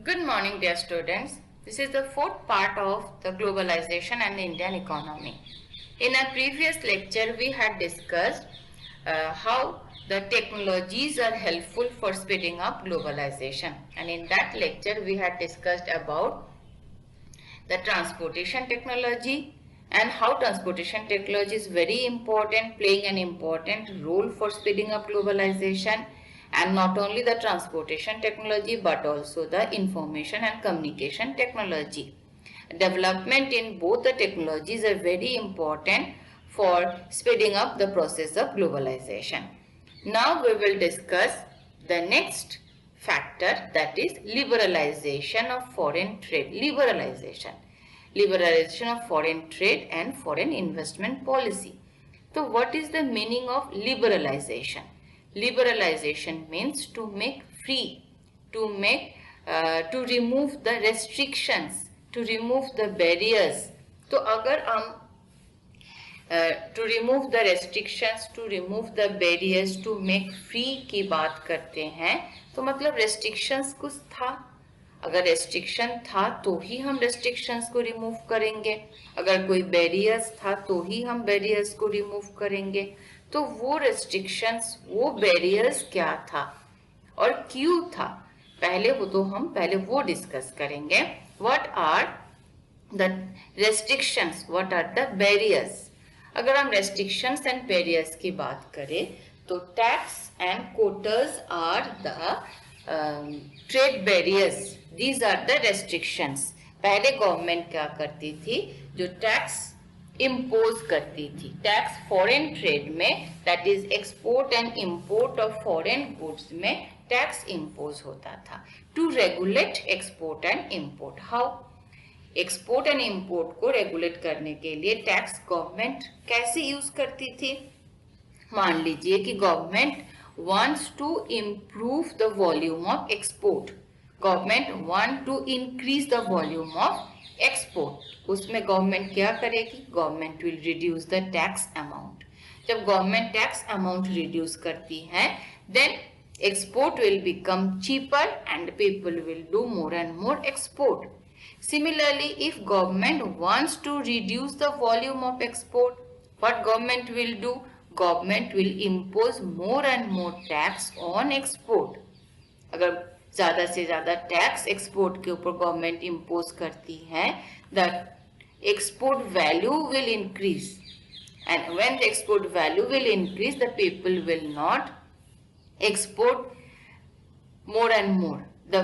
Good morning, dear students. This is the fourth part of the globalization and the Indian economy. In our previous lecture, we had discussed how the technologies are helpful for speeding up globalization. And in that lecture, we had discussed about the transportation technology and how transportation technology is very important, playing an important role for speeding up globalization, and not only the transportation technology but also the information and communication technology. Development in both the technologies are very important for speeding up the process of globalization. Now we will discuss the next factor, that is liberalization of foreign trade. Liberalization of foreign trade and foreign investment policy. So what is the meaning of liberalization? Liberalization means to make free, to remove the restrictions, to remove the barriers. तो अगर हम to remove the restrictions, to remove the barriers, to make free की बात करते हैं, तो मतलब restrictions कुछ था, अगर रेस्ट्रिक्शन था तो ही हम रेस्ट्रिक्शंस को रिमूव करेंगे, अगर कोई बैरियर्स था तो ही हम बैरियर्स को रिमूव करेंगे. तो वो रेस्ट्रिक्शंस, वो बैरियर्स क्या था और क्यों था, पहले वो डिस्कस करेंगे. What are the restrictions, what are the barriers. अगर हम रेस्ट्रिक्शंस एंड बैरियर्स की बात करें तो tax and quotas are the trade barriers, these are the restrictions. पहले गवर्नमेंट क्या करती थी, जो टैक्स इम्पोज करती थी, टैक्स फॉरेन ट्रेड में, that is export and import of foreign goods में टैक्स इम्पोज होता था to regulate export and import. How? Export and import को रेगुलेट करने के लिए टैक्स गवर्नमेंट कैसे यूज करती थी. मान लीजिए कि government wants to improve the volume of export, government want to increase the volume of export. उसमें गवर्नमेंट क्या करेगी, government will reduce the tax amount. जब गवर्नमेंट टैक्स अमाउंट रिड्यूस करती है, then export will become cheaper and people will do more and more export. Similarly, if government wants to reduce the volume of export, what government will do? Government will impose more and more tax on export. अगर ज़्यादा से ज़्यादा tax export के ऊपर government impose करती है, the export value will increase, and when the export value will increase, the people will not export more and more. The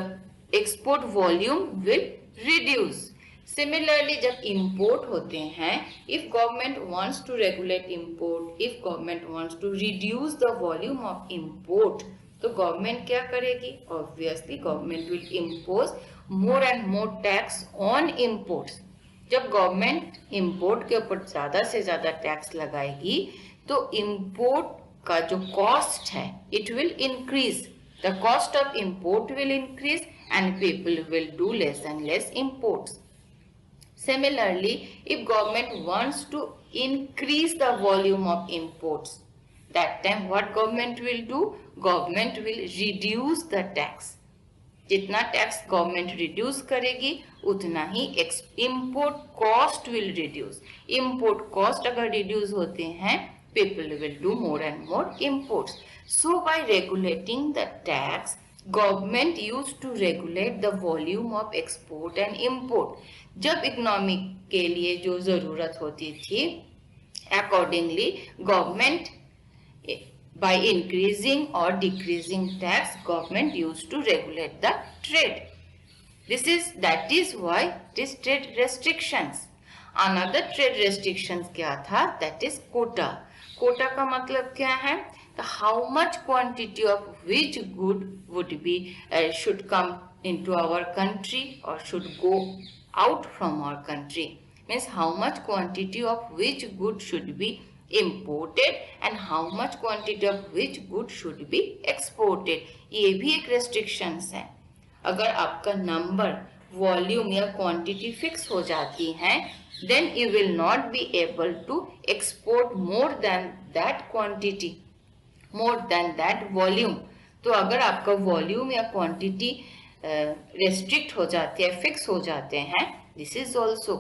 export volume will reduce. Similarly, जब import होते हैं, if government wants to regulate import, if government wants to reduce the volume of import, तो government क्या करेगी? Obviously, government will impose more and more tax on imports. जब government import के ऊपर ज़्यादा से ज़्यादा tax लगाएगी, तो import का जो cost है, it will increase. The cost of import will increase and people will do less and less imports. Similarly, if government wants to increase the volume of imports, that time what government will do? Government will reduce the tax. जितना tax government reduce करेगी उतना ही import cost will reduce. Import cost अगर reduce होते हैं, people will do more and more imports. So by regulating the tax, government used to regulate the volume of export and import. जब economy के लिए जो जरूरत होती थी, accordingly government, by increasing or decreasing tax, government used to regulate the trade. That is why this trade restrictions. Another trade restrictions क्या था? That is quota. Kota का मतलब क्या है? How much quantity of which good would be should come into our country or should go out from our country. Means how much quantity of which good should be imported and how much quantity of which good should be exported. ये भी एक restrictions है. अगर आपका number, volume या quantity fix हो जाती है, then you will not be able to export more than that quantity, more than that volume. तो अगर आपका वॉल्यूम या क्वांटिटी रेस्ट्रिक्ट हो जाते हैं, फिक्स हो जाते हैं, this is also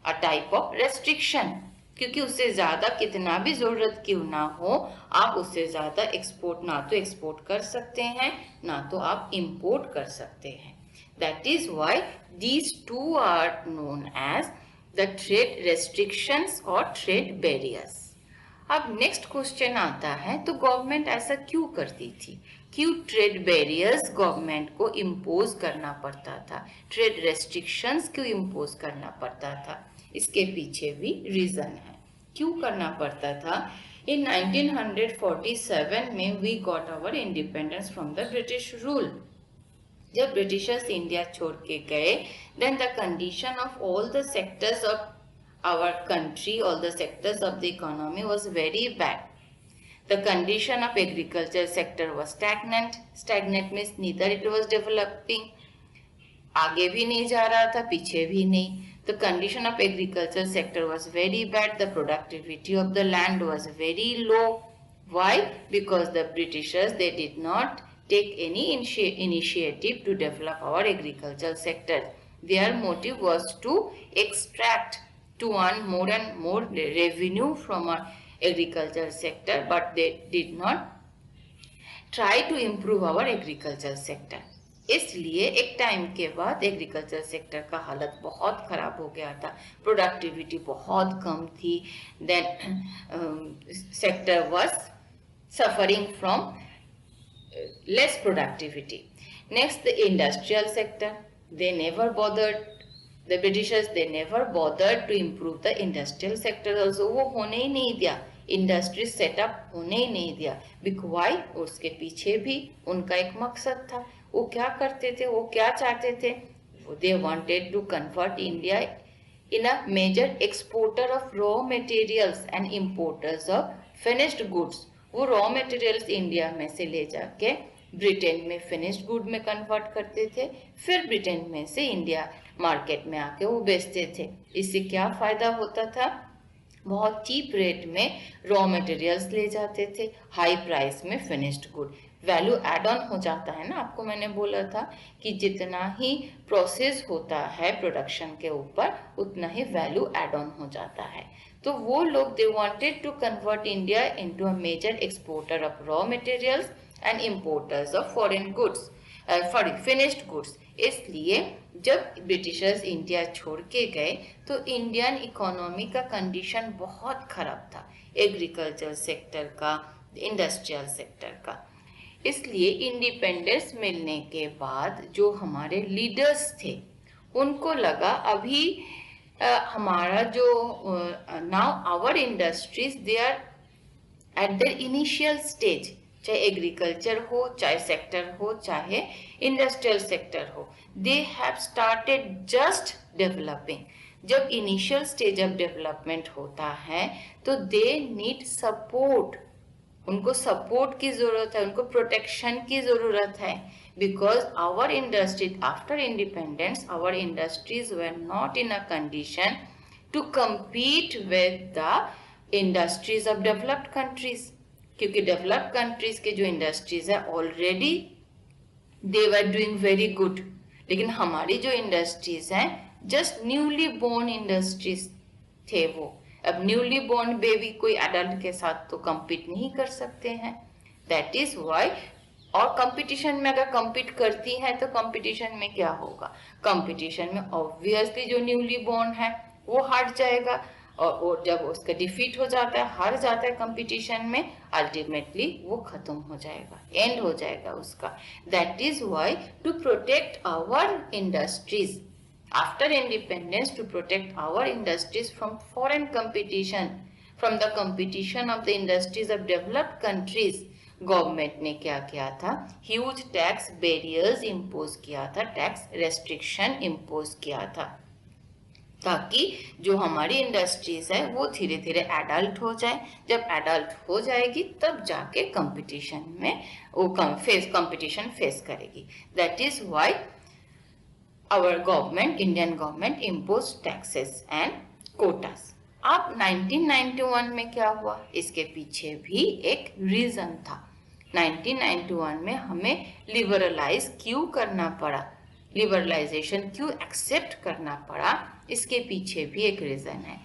a type of restriction, क्योंकि उससे ज्यादा कितना भी जरूरत क्यों ना हो, आप उससे ज्यादा एक्सपोर्ट ना तो एक्सपोर्ट कर सकते हैं ना तो आप इंपोर्ट कर सकते हैं. That is why these two are known as the trade restrictions और ट्रेड बैरियर्स. अब नेक्स्ट क्वेश्चन आता है, तो गवर्नमेंट ऐसा क्यों करती थी, क्यों ट्रेड बैरियर्स गवर्नमेंट को इम्पोज करना पड़ता था, ट्रेड रेस्ट्रिक्शंस क्यों इम्पोज करना पड़ता था. इसके पीछे भी रीजन है क्यों करना पड़ता था. इन 1947 में we got our independence from the British rule. जब ब्रिटिशर्स इंडिया छोड़ के गए, then the condition of all the sectors of our country, all the sectors of the economy was very bad. The condition of agriculture sector was stagnant. Stagnant means neither it was developing, आगे भी नहीं जा रहा था, पीछे भी नहीं. The condition of agriculture sector was very bad. The productivity of the land was very low. Why? Because the Britishers, they did not take any initiative to develop our agricultural sector. Their motive was to extract, to earn more and more revenue from our agriculture sector, but they did not try to improve our agriculture sector. इसलिए एक time के बाद agriculture sector का हालत बहुत खराब हो गया था, प्रोडक्टिविटी बहुत कम थी. Then sector was suffering from less productivity. Next the industrial sector, they never bothered, the Britishers, they never bothered to improve the industrial sector also. वो होने ही नहीं दिया, इंडस्ट्री सेटअप होने ही नहीं दिया. Why? उसके पीछे भी उनका एक मकसद था. वो क्या करते थे, वो क्या चाहते थे, they wanted to convert India in a major exporter of raw materials and importers of finished goods. वो raw materials इंडिया में से ले जाके ब्रिटेन में फिनिश्ड गुड में कन्वर्ट करते थे, फिर ब्रिटेन में से इंडिया मार्केट में आके वो बेचते थे. इससे क्या फायदा होता था, बहुत चीप रेट में रॉ मटेरियल्स ले जाते थे, हाई प्राइस में finished good. Value add on हो जाता है ना, आपको मैंने बोला था कि जितना ही प्रोसेस होता है प्रोडक्शन के ऊपर उतना ही वैल्यू एड ऑन हो जाता है. तो वो लोग they wanted to convert India into a major exporter of raw materials and importers of foreign goods, finished goods. इसलिए जब ब्रिटिशर्स इंडिया छोड़ के गए तो इंडियन इकोनॉमी का कंडीशन बहुत खराब था, एग्रीकल्चर सेक्टर का, इंडस्ट्रियल सेक्टर का. इसलिए इंडिपेंडेंस मिलने के बाद जो हमारे लीडर्स थे उनको लगा अभी हमारा जो now our industries they are at the initial stage, चाहे एग्रीकल्चर हो, चाहे सेक्टर हो, चाहे इंडस्ट्रियल सेक्टर हो, they have started just developing. जब इनिशियल स्टेज ऑफ डेवलपमेंट होता है तो दे नीड सपोर्ट, उनको सपोर्ट की जरूरत है, उनको प्रोटेक्शन की जरूरत है. Because our industry after independence, our industries were not in a condition to compete with the industries of developed countries. क्योंकि डेवलप्ड कंट्रीज के जो इंडस्ट्रीज है already they were doing very good, लेकिन हमारी जो इंडस्ट्रीज हैं जस्ट न्यूली बोर्न इंडस्ट्रीज थे वो. अब न्यूली बोर्न बेबी कोई एडल्ट के साथ तो compete नहीं कर सकते हैं. That is why. और कंपटीशन में अगर compete करती हैं तो कंपटीशन में क्या होगा, कंपटीशन में ऑब्वियसली जो न्यूली बोर्न है वो हट जाएगा, और जब उसका डिफीट हो जाता है, हार जाता है कंपटीशन में, अल्टीमेटली वो खत्म हो जाएगा, एंड हो जाएगा उसका. That is why to protect our industries after independence, to protect our industries from foreign competition, from the competition of the industries of developed countries, government ने क्या किया था, ह्यूज टैक्स बैरियर्स इम्पोज किया था, tax restriction impose किया था, ताकि जो हमारी इंडस्ट्रीज है वो धीरे धीरे एडल्ट हो जाए. जब एडल्ट हो जाएगी तब जाके कंपटीशन में वो कंपटीशन फेस करेगी. That is why our government, Indian government impose taxes and quotas. अब 1991 में क्या हुआ, इसके पीछे भी एक रीजन था. 1991 में हमें लिबरलाइज क्यों करना पड़ा, लिबरलाइजेशन क्यों एक्सेप्ट करना पड़ा, इसके पीछे भी एक रीज़न है।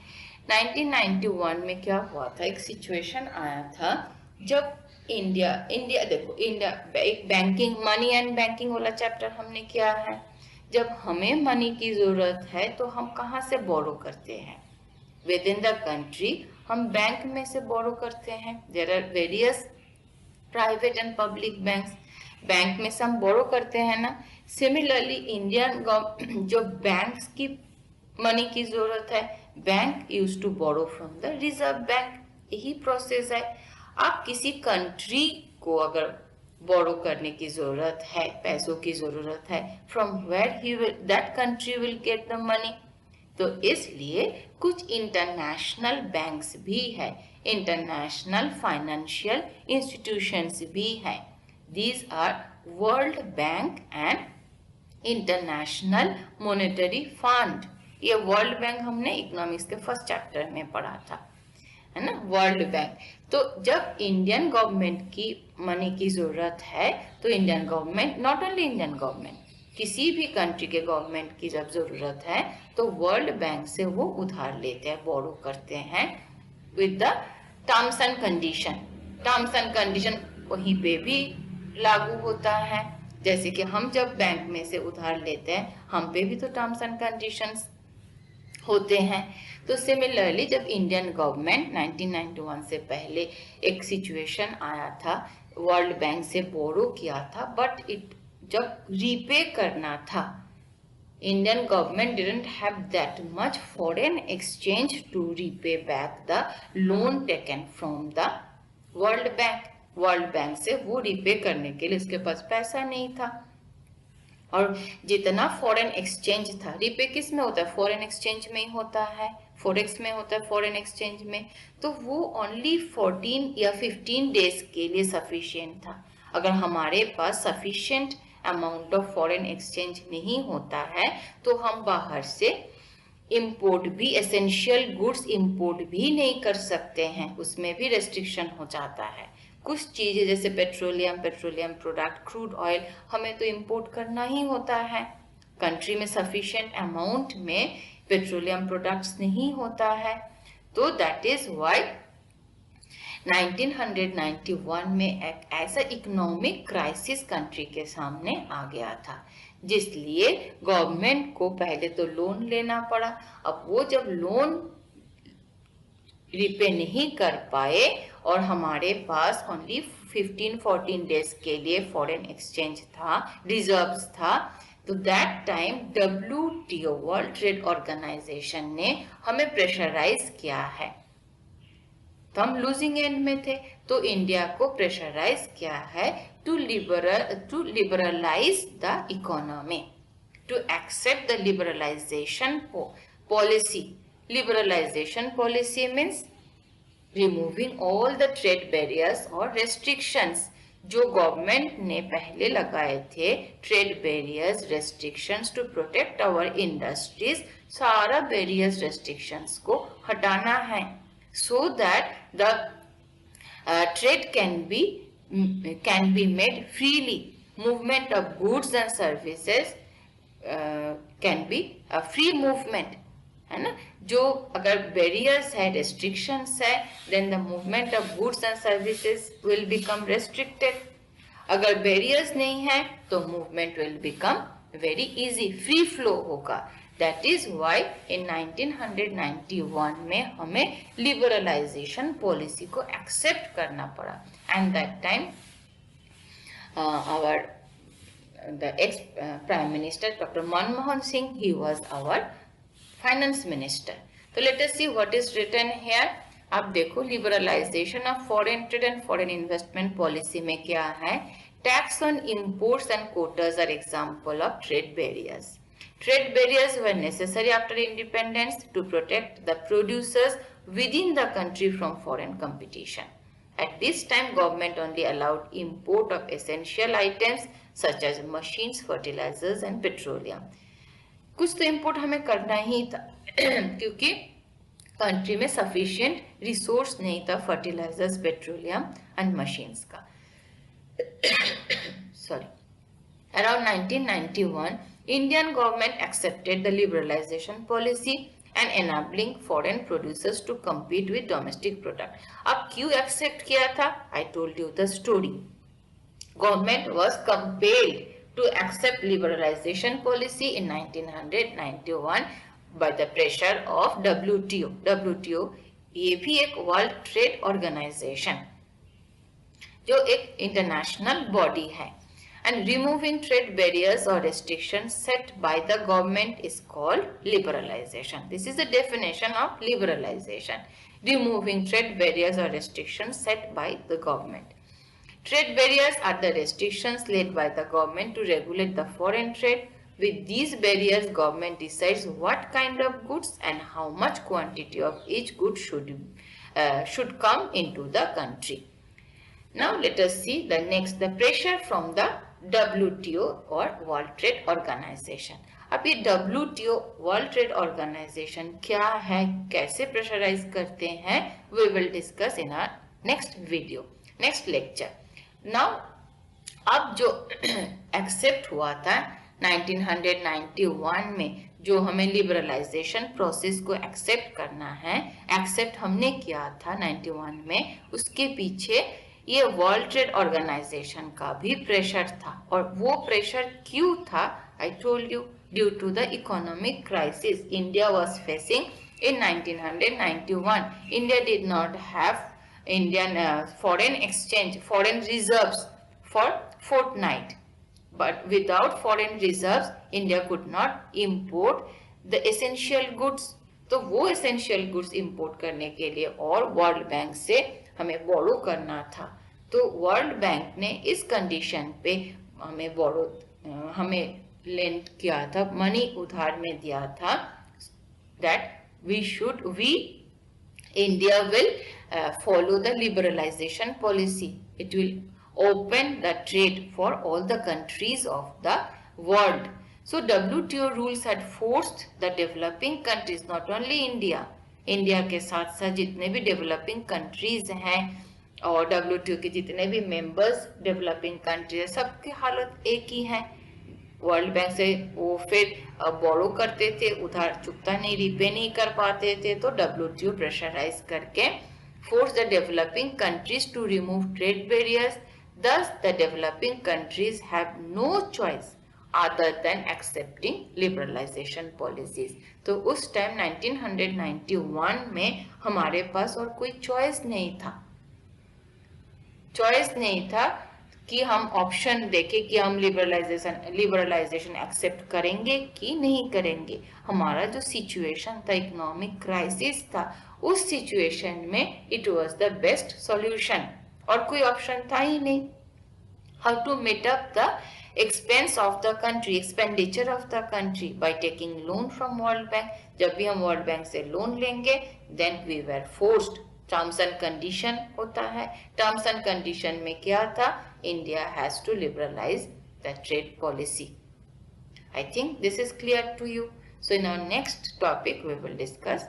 1991 में क्या हुआ था, एक सिचुएशन आया था जब इंडिया देखो, इंडिया एक बैंकिंग, मनी एंड बैंकिंग वाला चैप्टर हमने किया है। जब हमें मनी की ज़रूरत है तो हम कहाँ से बोरो करते हैं? विद इन द कंट्री हम बैंक में से बोरो करते हैं। There are various private and public banks, bank में से हम बोरो करते हैं ना। सिमिलरली इंडियन जो बैंक्स की मनी की जरूरत है, bank use to borrow from the Reserve Bank, यही प्रोसेस है। आप किसी कंट्री को अगर बोरो करने की जरूरत है, पैसों की जरूरत है, from where he will that country will get the money. तो इसलिए कुछ इंटरनेशनल बैंक्स भी है, इंटरनेशनल फाइनेंशियल इंस्टीट्यूशंस भी है। These are World Bank and International Monetary Fund. ये वर्ल्ड बैंक हमने इकोनॉमिक्स के फर्स्ट चैप्टर में पढ़ा था, है ना, वर्ल्ड बैंक। तो जब इंडियन गवर्नमेंट की मनी की जरूरत है तो Indian government, not only Indian government, किसी भी कंट्री के गवर्नमेंट की जब जरूरत है तो वर्ल्ड बैंक से वो उधार लेते हैं, बोरो करते हैं with the terms and condition. Terms and condition वहीं पे भी लागू होता है। जैसे कि हम जब बैंक में से उधार लेते हैं, हम पे भी तो टर्म्स एंड कंडीशंस होते हैं। तो सिमिलरली जब इंडियन गवर्नमेंट 1991 से पहले एक सिचुएशन आया था, वर्ल्ड बैंक से बोरो किया था, बट इट जब रीपे करना था, Indian government didn't have that much foreign exchange to repay back the loan taken from the world bank. World bank से वो रीपे करने के लिए उसके पास पैसा नहीं था। और जितना फॉरेन एक्सचेंज था, रीपे किस में होता है? फॉरेन एक्सचेंज में ही होता है, फॉरेक्स में होता है, फॉरेन एक्सचेंज में। तो वो ओनली 14 या 15 डेज के लिए सफिशिएंट था। अगर हमारे पास sufficient amount of foreign exchange नहीं होता है तो हम बाहर से इंपोर्ट भी, एसेंशियल गुड्स इंपोर्ट भी नहीं कर सकते हैं, उसमें भी रेस्ट्रिक्शन हो जाता है। कुछ चीजें जैसे पेट्रोलियम प्रोडक्ट, क्रूड ऑयल, हमें तो इंपोर्ट करना ही होता है। कंट्री में सफिशिएंट अमाउंट में पेट्रोलियम प्रोडक्ट्स नहीं होता है। तो दैट इज व्हाई 1991 में एक ऐसा इकोनॉमिक क्राइसिस कंट्री के सामने आ गया था, जिसलिए गवर्नमेंट को पहले तो लोन लेना पड़ा। अब वो जब लोन रिपे नहीं कर पाए और हमारे पास ओनली 15-14 डेज के लिए फॉरेन एक्सचेंज था, रिजर्व्स था, तो that time WTO world trade organisation ने हमें प्रेशराइज किया है। तो हम लूजिंग एंड में थे, तो इंडिया को प्रेशराइज किया है to liberalise the economy, to accept the liberalisation policy. Liberalisation policy means removing all the trade barriers और रेस्ट्रिक्शंस जो गवर्नमेंट ने पहले लगाए थे, trade barriers, restrictions to protect our industries, सारा बैरियर्स, रेस्ट्रिक्शंस को हटाना है, so that the trade can be made freely. Movement of goods and services can be a free movement, है ना। जो अगर बैरियर्स है, रेस्ट्रिक्शंस है, then the movement of goods and services will become restricted. अगर बैरियर्स नहीं है तो movement will become very easy, free flow होगा। That is why in 1991 में हमें लिबरलाइजेशन पॉलिसी को एक्सेप्ट करना पड़ा। And that time the ex Prime Minister Dr. Manmohan Singh, he was our finance minister. तो let us see what is written here. आप देखो liberalisation of foreign trade and foreign investment policy में क्या है। Tax on imports and quotas are example of trade barriers. Trade barriers were necessary after independence to protect the producers within the country from foreign competition. At this time, government only allowed import of essential items such as machines, fertilizers and petroleum. कुछ तो import हमें करना ही था क्योंकि country में sufficient resource नहीं था fertilisers, petroleum and machines का. Sorry. Around 1991, Indian government accepted the liberalization policy and enabling foreign producers to compete with domestic product. अब क्यों accept किया था? I told you the story. Government was compelled to accept liberalization policy in 1991 by the pressure of WTO. WTO ये भी एक world trade organisation जो एक international body है. And removing trade barriers or restrictions set by the government is called liberalization. This is the definition of liberalization. Removing trade barriers or restrictions set by the government. Trade barriers are the restrictions laid by the government to regulate the foreign trade. With these barriers, government decides what kind of goods and how much quantity of each good should come into the country. Now let us see the next, the pressure from the WTO or World Trade Organization. अब ये WTO World Trade Organization क्या है, कैसे pressurise करते हैं, we will discuss in our next video, next lecture. Now अब जो accept हुआ था 1991 में, जो हमें लिबरलाइजेशन प्रोसेस को एक्सेप्ट करना है, एक्सेप्ट हमने किया था 91 में, उसके पीछे ये वर्ल्ड ट्रेड ऑर्गेनाइजेशन का भी प्रेशर था. और वो प्रेशर क्यों था? I told you, due to the economic crisis India was facing in 1991. India did not have Indian foreign exchange, foreign reserves for fortnight. But without foreign reserves, India could not import the essential goods. तो वो essential goods import करने के लिए और world bank से हमें बोरो करना था. तो वर्ल्ड बैंक ने इस कंडीशन पे हमें बोरो, हमें लेंड किया था, मनी उधार में दिया था, that India will follow the liberalization policy. It will open the trade for all the countries of the world. So WTO rules had forced the developing countries, not only India, India के साथ साथ जितने भी developing countries हैं और WTO के जितने भी members developing countries, सबकी हालत एक ही है. वर्ल्ड बैंक से वो फिर बोरो करते थे, उधार चुकता नहीं, रिपे नहीं कर पाते थे, तो WTO प्रेशराइज करके force the developing countries to remove trade barriers. Thus, the developing countries have no choice other than accepting liberalization policies. तो उस टाइम 1991 में हमारे पास और कोई चॉइस नहीं था कि हम ऑप्शन देखें कि हम लिबरलाइजेशन एक्सेप्ट करेंगे कि नहीं करेंगे. हमारा जो सिचुएशन था, इकोनॉमिक क्राइसिस था, उस सिचुएशन में it was the best solution और कोई ऑप्शन था ही नहीं. How to meet up the expense of the country, expenditure of the country by taking loan from world bank. जब भी हम वर्ल्ड बैंक से लोन लेंगे, then we were forced, terms and condition होता है. टर्म्स एंड कंडीशन में क्या था? India has to liberalize the trade policy. I think this is clear to you. So in our next topic we will discuss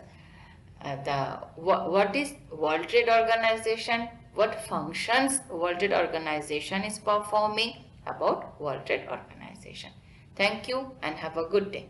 what is World Trade Organization, what functions World Trade Organization is performing, about World Trade Organization. Thank you and have a good day.